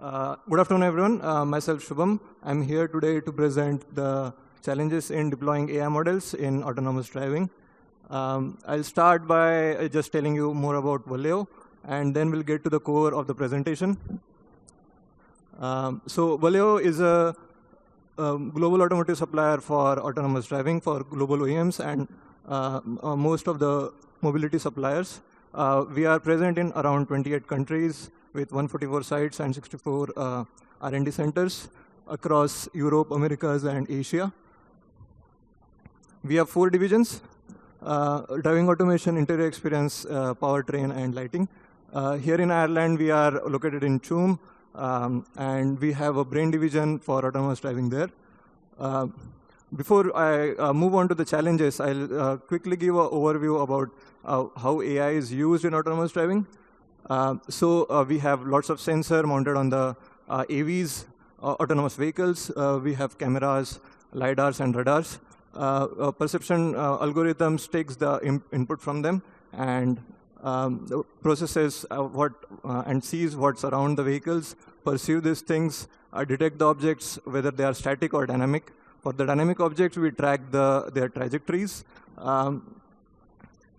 Good afternoon, everyone. Myself, Shubham. I'm here today to present the challenges in deploying AI models in autonomous driving. I'll start by just telling you more about Valeo, and then we'll get to the core of the presentation. So Valeo is a global automotive supplier for autonomous driving for global OEMs and most of the mobility suppliers. We are present in around 28 countries with 144 sites and 64 R&D centers across Europe, Americas, and Asia. We have 4 divisions: driving automation, interior experience, powertrain, and lighting. Here in Ireland, we are located in Tuam, and we have a brain division for autonomous driving there. Before I move on to the challenges, I'll quickly give an overview about how AI is used in autonomous driving. We have lots of sensors mounted on the AVs, autonomous vehicles. We have cameras, LiDARs, and radars. Perception algorithms takes the input from them and processes and sees what's around the vehicles, perceive these things, detect the objects, whether they are static or dynamic. For the dynamic objects, we track their trajectories.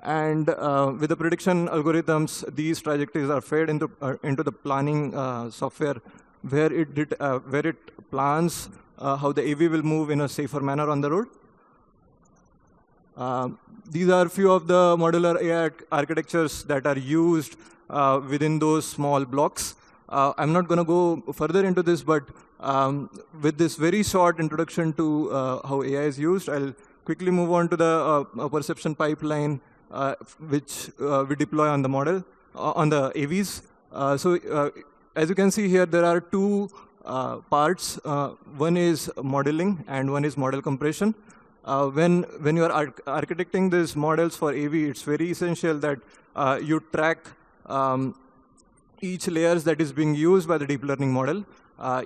With the prediction algorithms, these trajectories are fed into the planning software, where it plans how the AV will move in a safer manner on the road. These are a few of the modular AI architectures that are used within those small blocks. I'm not going to go further into this, but with this very short introduction to how AI is used, I'll quickly move on to the perception pipeline, which we deploy on the model, on the AVs. As you can see here, there are 2 parts. One is modeling, and one is model compression. When you are architecting these models for AV, it's very essential that you track each layers that is being used by the deep learning model.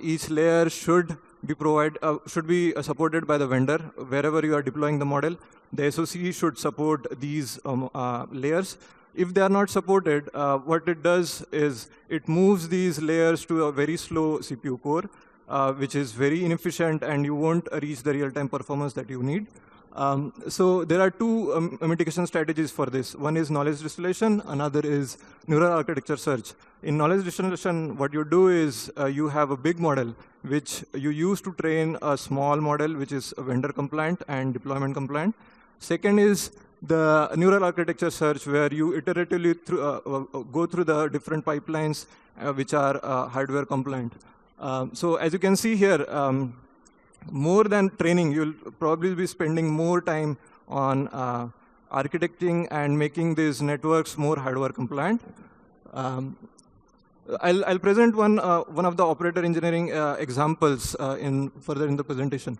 Each layer should be supported by the vendor wherever you are deploying the model. The SoC should support these layers. If they are not supported, what it does is it moves these layers to a very slow CPU core, which is very inefficient, and you won't reach the real-time performance that you need. So there are 2 mitigation strategies for this. One is knowledge distillation, another is neural architecture search. In knowledge distillation, what you do is you have a big model, which you use to train a small model, which is vendor compliant and deployment compliant. Second is the neural architecture search, where you iteratively go through the different pipelines which are hardware compliant. So as you can see here, more than training, you'll probably be spending more time on architecting and making these networks more hardware compliant. I'll present one of the operator engineering examples further in the presentation.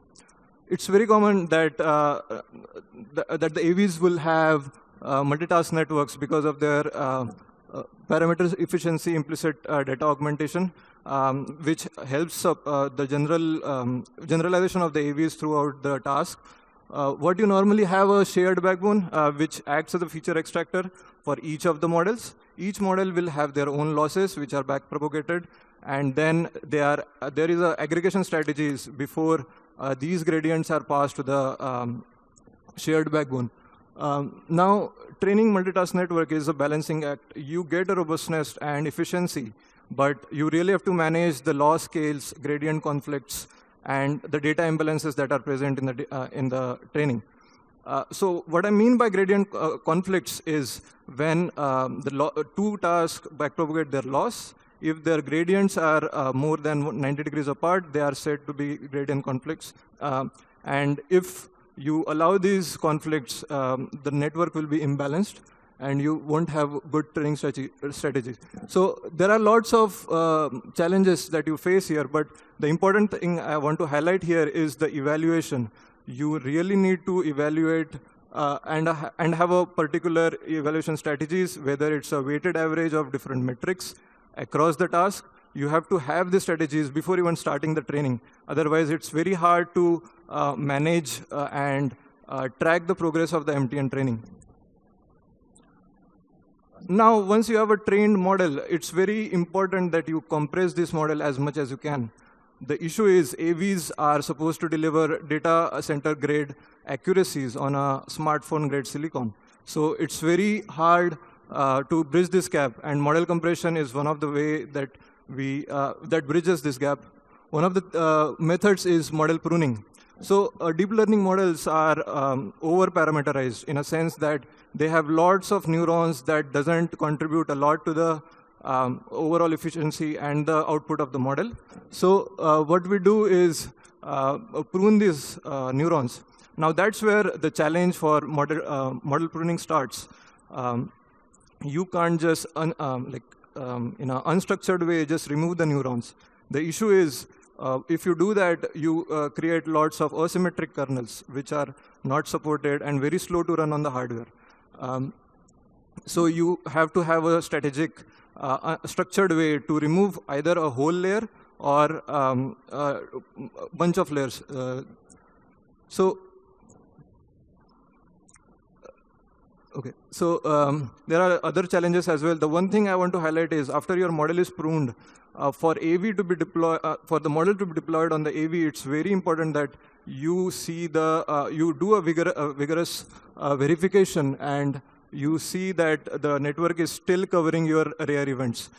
It's very common that the AVs will have multitask networks because of their parameters efficiency, implicit data augmentation, which helps the generalization of the AVs throughout the task. What you normally have a shared backbone, which acts as a feature extractor for each of the models. Each model will have their own losses, which are backpropagated, and then there is aggregation strategies before these gradients are passed to the shared backbone. Now, training multitask network is a balancing act. You get a robustness and efficiency, but you really have to manage the loss scales, gradient conflicts, and the data imbalances that are present in the training. So what I mean by gradient conflicts is when the 2 tasks backpropagate their loss. If their gradients are more than 90 degrees apart, they are said to be gradient conflicts. And if you allow these conflicts, the network will be imbalanced, and you won't have good training strategies. So there are lots of challenges that you face here, but the important thing I want to highlight here is the evaluation. You really need to evaluate and have a particular evaluation strategies, whether it's a weighted average of different metrics across the task. You have to have the strategies before even starting the training. Otherwise, it's very hard to manage and track the progress of the MTN training. Now, once you have a trained model, it's very important that you compress this model as much as you can. The issue is AVs are supposed to deliver data center grade accuracies on a smartphone grade silicon. So it's very hard to bridge this gap, and model compression is one of the way that that bridges this gap. One of the methods is model pruning. So deep learning models are over-parameterized in a sense that they have lots of neurons that doesn't contribute a lot to the overall efficiency and the output of the model. So what we do is prune these neurons. Now that's where the challenge for model pruning starts. You can't just, in an unstructured way, just remove the neurons. The issue is, if you do that, you create lots of asymmetric kernels, which are not supported and very slow to run on the hardware. So you have to have a strategic, structured way to remove either a whole layer or a bunch of layers. Okay, so there are other challenges as well. The one thing I want to highlight is after your model is pruned, for AV to be deployed, for the model to be deployed on the AV, it's very important that you see you do a vigorous verification, and you see that the network is still covering your rare events.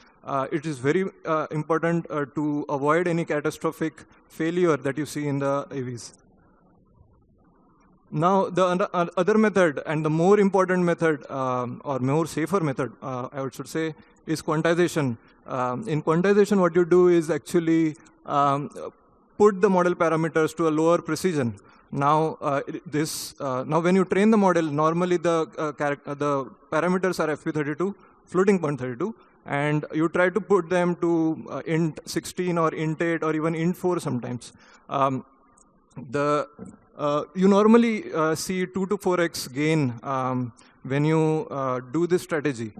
It is very important to avoid any catastrophic failure that you see in the AVs. Now, the other method, and the more important method, or more safer method, I should say, is quantization. In quantization, what you do is actually put the model parameters to a lower precision. Now, when you train the model, normally the parameters are FP32, floating point 32, and you try to put them to int 16 or int 8 or even int 4 sometimes. You normally see 2 to 4x gain when you do this strategy.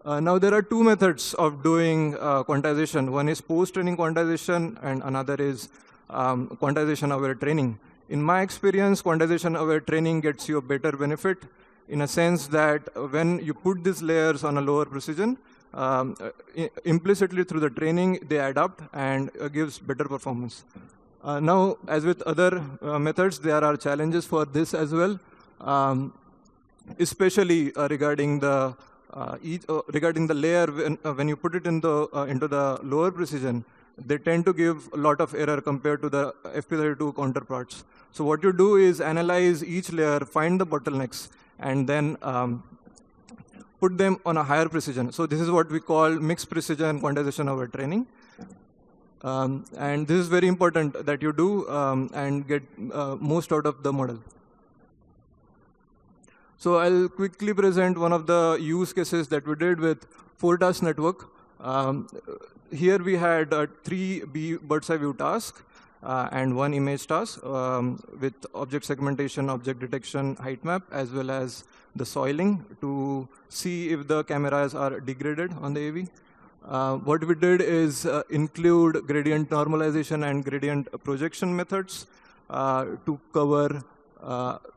Now, there are two methods of doing quantization. One is post-training quantization, and another is quantization-aware training. In my experience, quantization-aware training gets you a better benefit in a sense that when you put these layers on a lower precision, implicitly through the training, they adapt and gives better performance. Now, as with other methods, there are challenges for this as well, especially regarding the layer. When you put it into the lower precision, they tend to give a lot of error compared to the FP32 counterparts. So what you do is analyze each layer, find the bottlenecks, and then put them on a higher precision. So this is what we call mixed precision quantization-aware training. And this is very important that you do and get most out of the model. So I'll quickly present one of the use cases that we did with 4-task network. Here we had 3 bird's eye view tasks and 1 image task with object segmentation, object detection, height map, as well as the soiling to see if the cameras are degraded on the AV. What we did is include gradient normalization and gradient projection methods to cover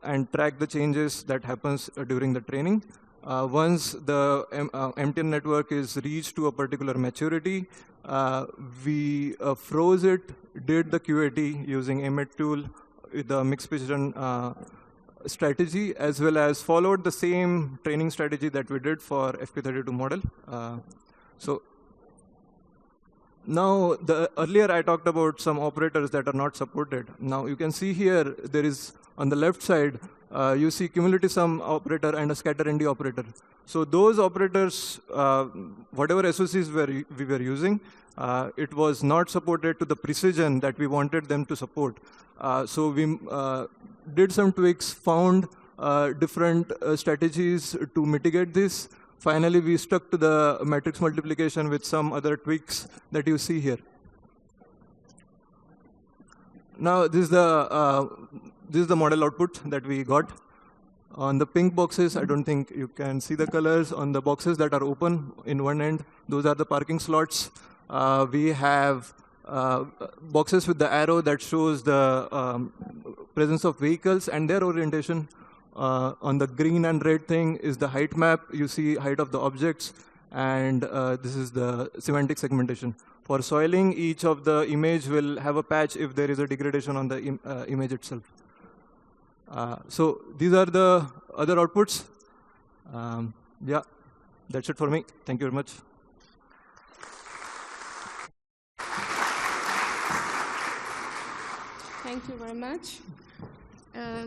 and track the changes that happens during the training. Once the MTN network is reached to a particular maturity, we froze it, did the QAT using AMET tool with the mixed precision strategy, as well as followed the same training strategy that we did for FP32 model. Now, earlier I talked about some operators that are not supported. Now, you can see here, there is, on the left side, you see cumulative sum operator and a scatter ND operator. So those operators, whatever SOCs we were using, it was not supported to the precision that we wanted them to support. So we did some tweaks, found different strategies to mitigate this. Finally, we stuck to the matrix multiplication with some other tweaks that you see here. Now, this is the model output that we got. On the pink boxes, I don't think you can see the colors. On the boxes that are open in one end, those are the parking slots. We have boxes with the arrow that shows the presence of vehicles and their orientation. On the green and red thing is the height map. You see height of the objects, and this is the semantic segmentation. For soiling, each of the image will have a patch if there is a degradation on the image itself. So these are the other outputs. Yeah, that's it for me. Thank you very much. Thank you very much.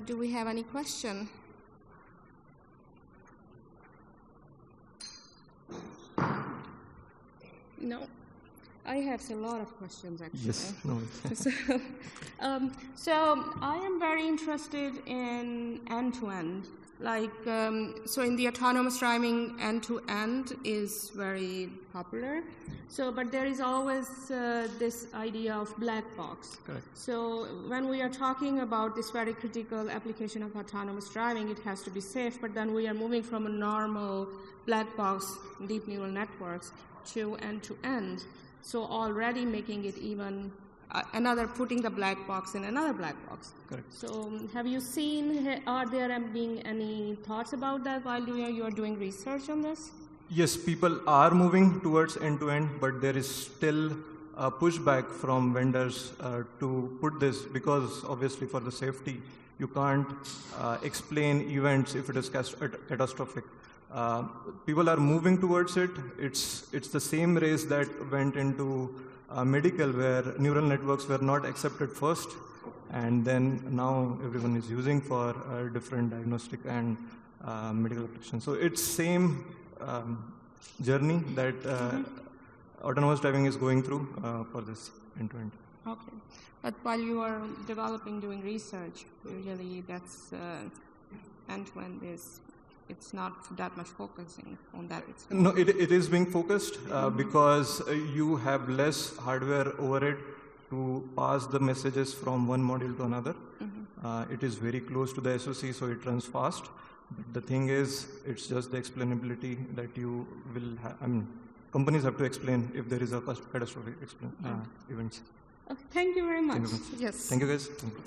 Do we have any question? No. I have a lot of questions, actually. Yes. No. So I am very interested in end-to-end. Like, so in the autonomous driving, end-to-end is very popular. So, but there is always this idea of black box. Correct. So when we are talking about this very critical application of autonomous driving, it has to be safe, but then we are moving from a normal black box deep neural networks to end-to-end. So already making it even putting the black box in another black box. Correct. So have you seen, are there being any thoughts about that while you are doing research on this? Yes, people are moving towards end-to-end, but there is still a pushback from vendors to put this, because obviously for the safety, you can't explain events if it is catastrophic. People are moving towards it. It's the same race that went into medical, where neural networks were not accepted first, and then now everyone is using for different diagnostic and medical applications. So it's same journey that autonomous driving is going through for this end-to-end. Okay, but while you are doing research, usually that's end-to-end is. It's not that much focusing on that. No, it is being focused because you have less hardware overhead to pass the messages from one module to another. It is very close to the SoC, so it runs fast. But the thing is, it's just the explainability that you will have. I mean, companies have to explain if there is a catastrophic events. Okay, thank you very much. Thank you. Yes. Thank you, guys. Thank you.